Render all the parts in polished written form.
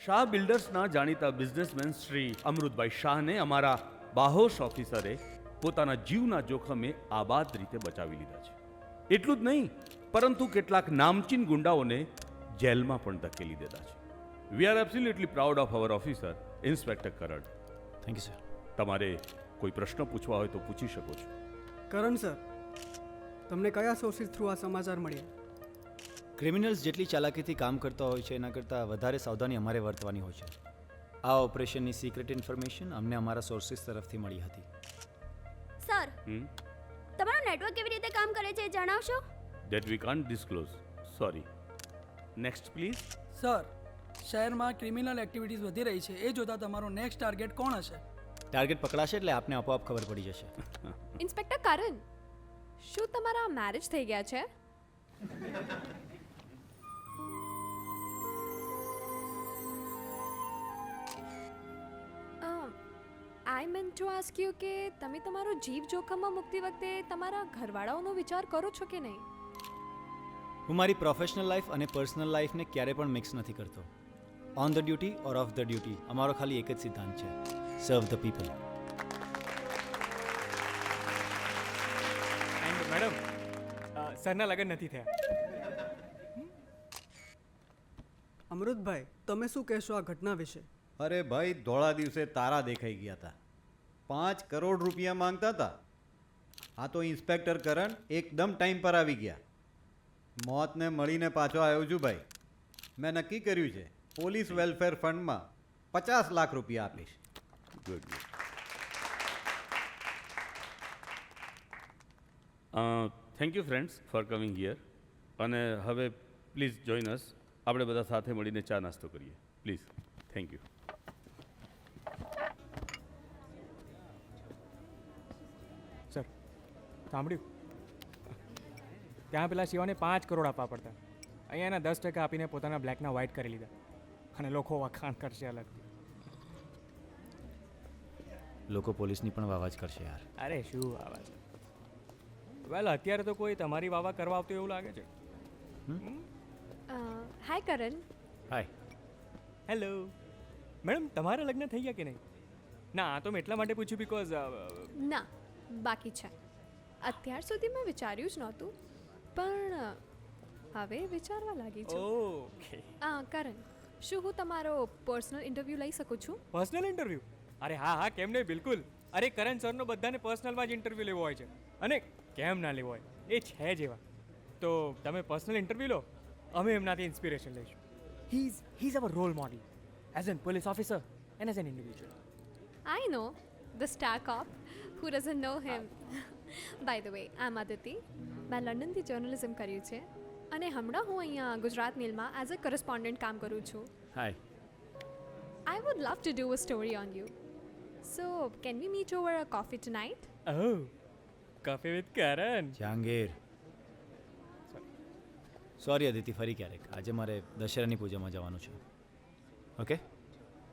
શાહ બિલ્ડર્સના જાણીતા બિઝનેસમેન શ્રી અમૃતભાઈ શાહને અમારા બાહોશ ઓફિસરે પોતાના જીવના જોખમે આબાદ રીતે બચાવી લીધા છે. એટલું જ નહીં, પરંતુ કેટલાક નામચીન ગુંડાઓને જેલમાં પણ ધકેલી દીધા છે. We are absolutely proud of our officer inspector Karan. Thank you sir. તમારે કોઈ પ્રશ્ન પૂછવા હોય તો પૂછી શકો છો. કરણ સર, તમને કયા સોર્સિસ થ્રુ આ સમાચાર મળ્યા? ક્રિમિનલ્સ જેટલી ચાલાકીથી કામ કરતા હોય છે એના કરતાં વધારે સાવધાની અમારે વર્તવાની હોય છે. આ ઓપરેશનની સિક્રેટ ઇન્ફોર્મેશન અમને અમારા સોર્સિસ તરફથી મળી હતી. સર, તમારું નેટવર્ક કેવી રીતે કામ કરે છે એ જણાવશો? That we can't disclose. Sorry. Next please. Sir, શહેરમાં ક્રિમિનલ એક્ટિવિટીઝ વધી રહી છે. એ જોતા તમારો નેક્સ્ટ ટાર્ગેટ કોણ હશે? ટાર્ગેટ પકડાશે એટલે આપને આપોઆપ ખબર પડી જશે. ઇન્સ્પેક્ટર કરણ, શું તમારા મેરેજ થઈ ગયા છે? I mean to ask you કે તમે તમારો જીવ જોખમમાં મૂકતી વખતે તમારા ઘરવાળાઓનો વિચાર કરો છો કે નહીં? હું મારી પ્રોફેશનલ લાઈફ અને પર્સનલ લાઈફને ક્યારે પણ મિક્સ નથી કરતો. On the duty or off the duty અમારો ખાલી એક જ સિદ્ધાંત છે: serve the people. And madam, સરના લગ્ન નથી થયા. અમૃતભાઈ, તમે શું કહેશો આ ઘટના વિશે? અરે ભાઈ, ધોળા દિવસે તારા દેખાઈ ગયા હતા. 5 કરોડ રૂપિયા માંગતા હતા. આ તો ઇન્સ્પેક્ટર કરણ એકદમ ટાઈમ પર આવી ગયા. મોતને મળીને પાછો આવ્યો છું ભાઈ. મેં નક્કી કર્યું છે પોલીસ વેલફેર ફંડમાં 50 લાખ રૂપિયા આપીશ. Good. Thank you friends four coming here. અને હવે પ્લીઝ જોઈન અસ. આપણે બધા સાથે મળીને ચા નાસ્તો કરીએ પ્લીઝ. Thank you. સર, સાંભળ્યું? ત્યાં પેલા શિવાને 5 કરોડ આપવા પડતા. અહીંયા એના 10% આપીને પોતાના બ્લેકના વ્હાઇટ કરી લીધા. અને લોકો વખાણ કરશે અલગથી. લોકો પોલીસની પણ વાવા જ કરશે યાર. અરે શું આવા છે? વેલ, અત્યારે તો કોઈ તમારી વાવા કરવા આવતું એવું લાગે છે. હાય કરણ. હાય. હેલો મેડમ, તમારા લગ્ન થઈ ગયા કે નહીં? ના, આ તો મેં એટલા માટે પૂછ્યું બિકોઝ ના, બાકી છે. અત્યાર સુધી મેં વિચાર્યું જ નહોતું, પણ હવે વિચારવા લાગી છું. ઓકે. કરણ, શું હું તમારો પર્સનલ ઇન્ટરવ્યૂ લઈ શકું છું? Personal interview? અરે હા હા, કેમ નહીં, બિલકુલ. અરે કરણ સરનો બધાને પર્સનલમાં જ ઇન્ટરવ્યૂ લેવો હોય છે. અને કેમ ના લેવો હોય, એ છે જ એવા. તો તમે પર્સનલ ઇન્ટરવ્યૂ લો, અમે એમનાથી ઇન્સ્પિરેશન લઈશું. He is our role model as an police officer and as an individual. I know, the star cop. Who doesn't know him? By the way, I'm Aditi. મેં લંડનથી જર્નલિઝમ કર્યું છે અને હમણાં હું અહીંયા ગુજરાત મિલમાં એઝ અ કરસ્પોન્ડન્ટ કામ કરું છું. હાય. I would love to do a story on you. So, can we meet over a coffee tonight? Oh, coffee with Karan. Jahangir. Sorry Aditi, ફરી ક્યારેક. આજે મારે દશેરાની પૂજામાં જવાનું છે. ઓકે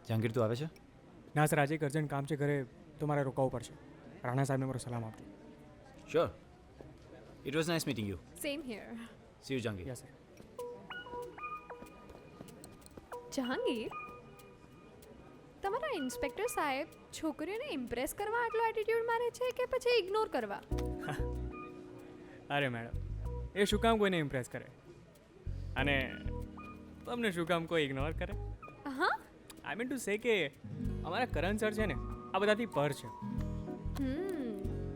જહાંગીર, તું આવે છે? ના સર, આજે એક અર્જન્ટ કામ છે ઘરે, તો મારે રોકાવું પડશે. રાણા સાહેબને મારો સલામ આપજો. Sure. It was nice meeting you. Same here. See you Jahangir. Yes sir. Jahangir, તમારા ઇન્સ્પેક્ટર સાહેબ છોકરીઓને ઇમ્પ્રેસ કરવા આટલો એટીટ્યુડ મારે છે કે પછી ઇગ્નોર કરવા? અરે મેડમ, એ શું કામ કોઈને ઇમ્પ્રેસ કરે? અને તમને શું કામ કોઈ ઇગ્નોર કરે? હા, આઈ મીન ટુ સે કે અમારા કરણ સર છે ને, આ બધાથી પર છે.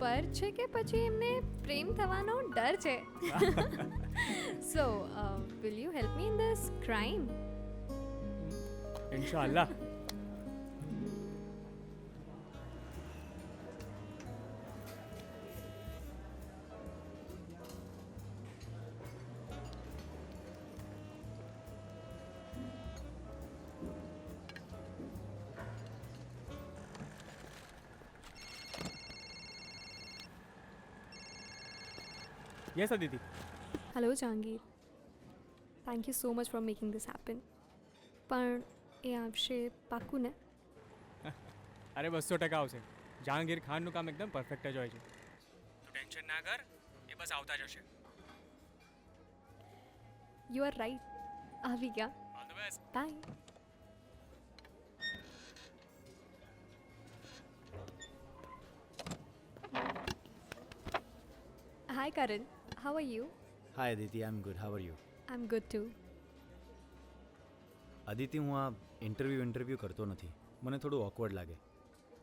પર છે કે પછી એમને પ્રેમ થવાનો ડર છે? So will you help me in this crime? ઇન્શાઅલ્લાહ. Yes Aditi. Hello Jahangir, thank you so much for making this happen. પણ એ આવશે પાક્કું ને? અરે 200% આવશે. જહાંગીર ખાનનું કામ એકદમ પરફેક્ટ જ હોય છે. તું ટેન્શન ના કર, એ બસ આવતા જશે. You are right. આવી ગયા. All the best. Bye. Hi Karan, how are you? Hi Aditi, I am good. How are you? I am good too. Aditi, હું આ ઇન્ટરવ્યૂ કરતો નથી. મને થોડું ઓકવર્ડ લાગે,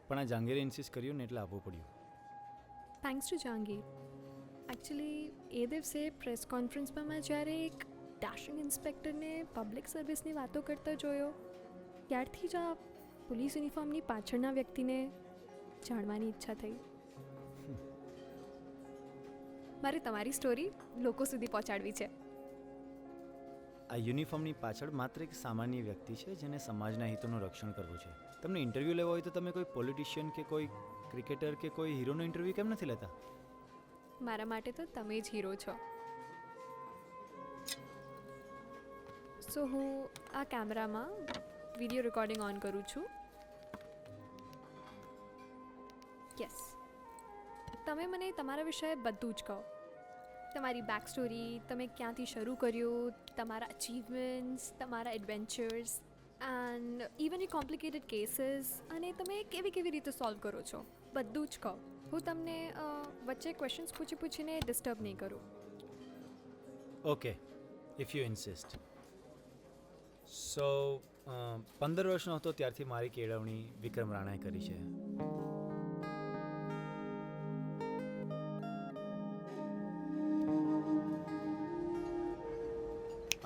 પણ આ જહાંગીરે ઇન્સિસ્ટ કર્યું ને એટલે આવવું પડ્યું. Thanks to Jahangir. એકચ્યુઅલી એ દિવસે પ્રેસ કોન્ફરન્સમાં મેં જ્યારે એક ડેશિંગ ઇન્સ્પેક્ટરને પબ્લિક સર્વિસની વાતો કરતા જોયો, ત્યારથી જ આ પોલીસ યુનિફોર્મની પાછળના વ્યક્તિને જાણવાની ઈચ્છા થઈ. મારે તમારી સ્ટોરી લોકો સુધી પહોંચાડવી છે. આ યુનિફોર્મની પાછળ માત્ર એક સામાન્ય વ્યક્તિ છે જેને સમાજના હિતોનું રક્ષણ કરવું છે. તમને ઇન્ટરવ્યૂ લેવો હોય તો તમે કોઈ પોલિટિશિયન કે કોઈ ક્રિકેટર કે કોઈ હીરોનો ઇન્ટરવ્યૂ કેમ નથી લેતા? મારા માટે તો તમે જ હીરો છો. સો હું આ કેમેરામાં વિડીયો રેકોર્ડિંગ ઓન કરું છું. યસ, તમે મને તમારા વિશે બધું જ કહો. તમારી બેક સ્ટોરી, તમે ક્યાંથી શરૂ કર્યું, તમારા અચીવમેન્ટ્સ, તમારા adventures and even A complicated cases, અને તમે કેવી રીતે સોલ્વ કરો છો, બધું જ કહો. હું તમને વચ્ચે ક્વેશ્ચન્સ પૂછીને ડિસ્ટર્બ નહીં કરું. Okay, if you insist. So 15 વર્ષનો હતો ત્યારથી મારી કેળવણી વિક્રમ રાણાએ કરી છે.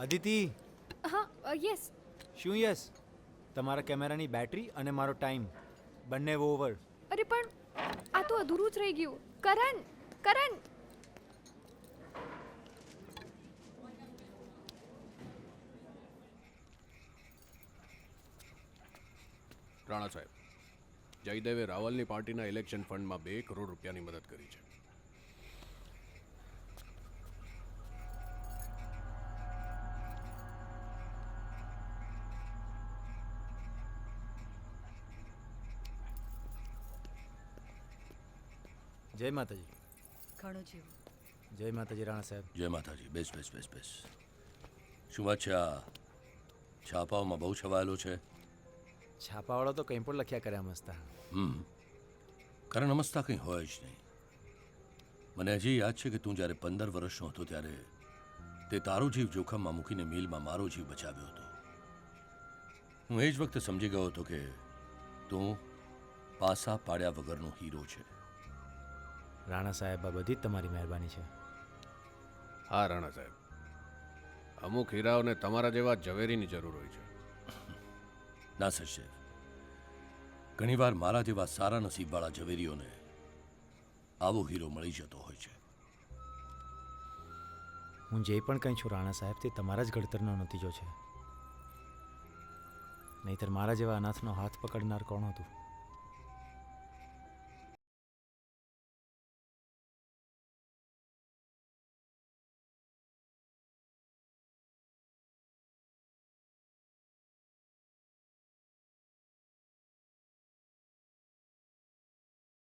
અદિતિ, હા, યસ. શું યસ? તમારા કેમેરાની બેટરી અને મારો ટાઈમ બંને ઓવર. અરે પણ આ તો અધૂરું જ રહી ગયું. કરણ, કરણ! રાણા સાહેબ, જયદેવે રાવલની પાર્ટીના ઇલેક્શન ફંડમાં 2 કરોડ રૂપિયાની મદદ કરી છે. જય માતાજી. ઘણું જીવ. જય માતાજી રાણા સાહેબ. જય માતાજી. બેસ બેસ બેસ બેસ. શું વાત છે? આ છાપાઓમાં બહુ છવાયેલું છે. છાપાવાળો તો કંઈ પણ લખ્યા કરે મસ્તા. કારણ અમસ્તા કંઈ હોય જ નહીં. મને હજી યાદ છે કે તું જ્યારે 15 વર્ષનો હતો ત્યારે તે તારો જીવ જોખમમાં મૂકીને મિલમાં મારો જીવ બચાવ્યો હતો. હું એ જ વખતે સમજી ગયો હતો કે તું પાસા પાડ્યા વગરનો હીરો છે. રાણા સાહેબ, આ બધી જ તમારી મહેરબાની છે. હા રાણા સાહેબ, અમુક હીરાઓને તમારા જેવા ઝવેરીની જરૂર હોય છે. ના સચદેવ, ઘણીવાર મારા જેવા સારા નસીબવાળા ઝવેરીઓને આવો હીરો મળી જતો હોય છે. હું જે પણ કંઈ છું રાણા સાહેબ, તે તમારા જ ઘડતરનો નતીજો છે. નહીંતર મારા જેવા અનાથનો હાથ પકડનાર કોણ હતું?